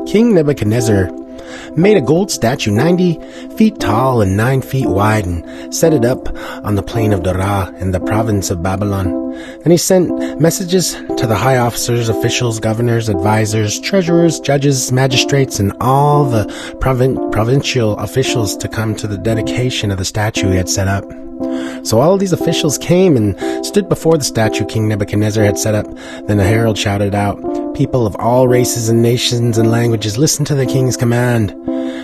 King Nebuchadnezzar made a gold statue 90 feet tall and 9 feet wide and set it up on the plain of Dura in the province of Babylon. And he sent messages to the high officers, officials, governors, advisors, treasurers, judges, magistrates, and all the provincial officials to come to the dedication of the statue he had set up. So all these officials came and stood before the statue King Nebuchadnezzar had set up. Then a herald shouted out, "People of all races and nations and languages, listen to the king's command.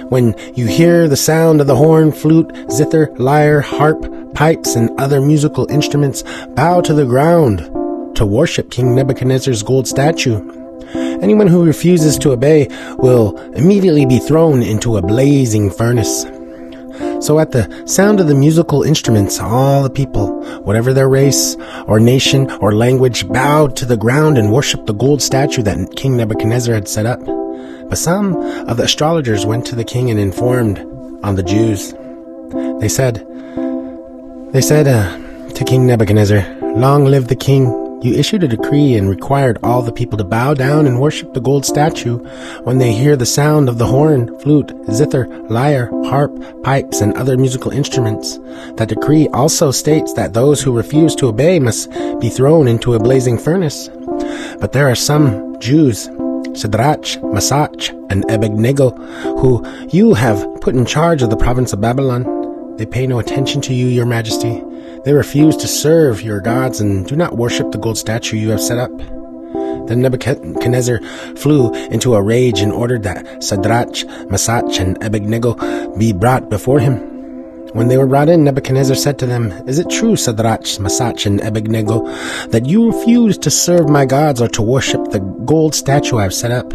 When you hear the sound of the horn, flute, zither, lyre, harp, pipes, and other musical instruments, bow to the ground to worship King Nebuchadnezzar's gold statue. Anyone who refuses to obey will immediately be thrown into a blazing furnace." So at the sound of the musical instruments, all the people, whatever their race or nation or language, bowed to the ground and worshipped the gold statue that King Nebuchadnezzar had set up. But some of the astrologers went to the king and informed on the Jews. They said to King Nebuchadnezzar, "Long live the king. You issued a decree and required all the people to bow down and worship the gold statue when they hear the sound of the horn, flute, zither, lyre, harp, pipes, and other musical instruments. That decree also states that those who refuse to obey must be thrown into a blazing furnace. But there are some Jews, Shadrach, Meshach, and Abednego, who you have put in charge of the province of Babylon. They pay no attention to you, your majesty. They refuse to serve your gods and do not worship the gold statue you have set up." Then Nebuchadnezzar flew into a rage and ordered that Shadrach, Meshach, and Abednego be brought before him. When they were brought in, Nebuchadnezzar said to them, "Is it true, Shadrach, Meshach, and Abednego, that you refuse to serve my gods or to worship the gold statue I have set up?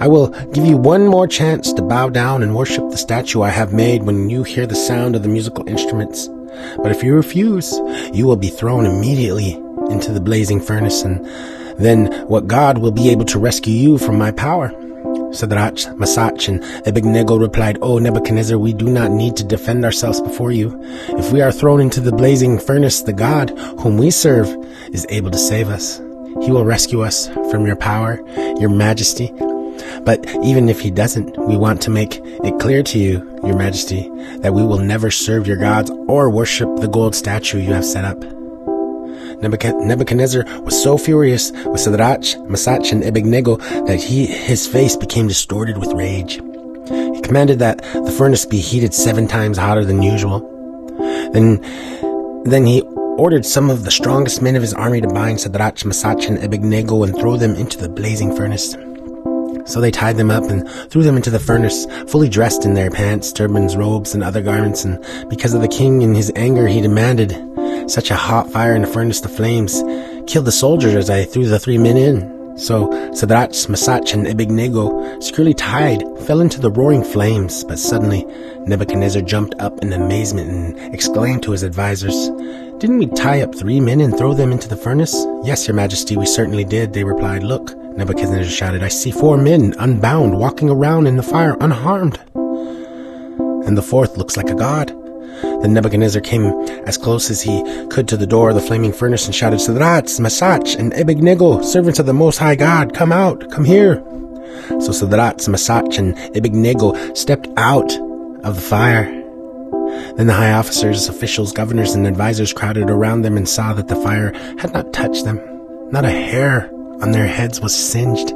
I will give you one more chance to bow down and worship the statue I have made when you hear the sound of the musical instruments. But if you refuse, you will be thrown immediately into the blazing furnace, and then what God will be able to rescue you from my power?" Shadrach, Meshach, and Abednego replied, "O Nebuchadnezzar, we do not need to defend ourselves before you. If we are thrown into the blazing furnace, the God whom we serve is able to save us. He will rescue us from your power, your majesty. But even if he doesn't, we want to make it clear to you, your majesty, that we will never serve your gods or worship the gold statue you have set up." Nebuchadnezzar was so furious with Shadrach, Meshach, and Abednego that his face became distorted with rage. He commanded that the furnace be heated 7 times hotter than usual. Then he ordered some of the strongest men of his army to bind Shadrach, Meshach, and Abednego and throw them into the blazing furnace. So they tied them up and threw them into the furnace, fully dressed in their pants, turbans, robes, and other garments. And because of the king, in his anger, he demanded such a hot fire in the furnace, the flames killed the soldiers as I threw the 3 men in. So Shadrach, Meshach, and Abednego, securely tied, fell into the roaring flames. But suddenly Nebuchadnezzar jumped up in amazement and exclaimed to his advisors, "Didn't we tie up 3 men and throw them into the furnace?" "Yes, your majesty, we certainly did," they replied. "Look," Nebuchadnezzar shouted, "I see 4 men, unbound, walking around in the fire, unharmed. And the 4th looks like a god." Then Nebuchadnezzar came as close as he could to the door of the flaming furnace and shouted, "Shadrach, Meshach, and Abednego, servants of the Most High God, come out, come here." So Shadrach, Meshach, and Abednego stepped out of the fire. Then the high officers, officials, governors, and advisors crowded around them and saw that the fire had not touched them. Not a hair on their heads was singed,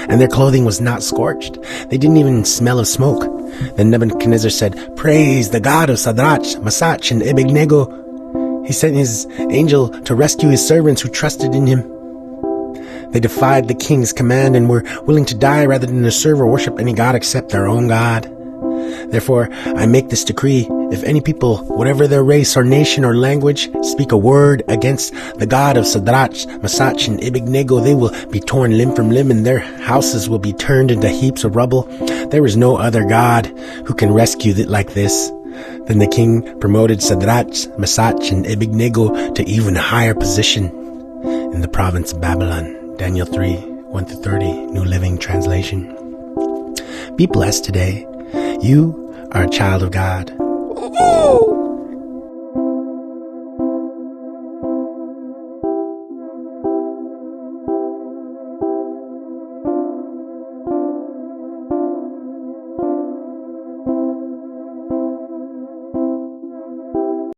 and their clothing was not scorched. They didn't even smell of smoke. Then Nebuchadnezzar said, "Praise the God of Shadrach, Meshach, and Abednego. He sent his angel to rescue his servants who trusted in him. They defied the king's command and were willing to die rather than to serve or worship any god except their own God. Therefore, I make this decree. If any people, whatever their race or nation or language, speak a word against the God of Shadrach, Meshach, and Abednego, they will be torn limb from limb, and their houses will be turned into heaps of rubble. There is no other God who can rescue it like this." Then the king promoted Shadrach, Meshach, and Abednego to even higher position in the province of Babylon. Daniel 3, 1-30, New Living Translation. Be blessed today. You are a child of God.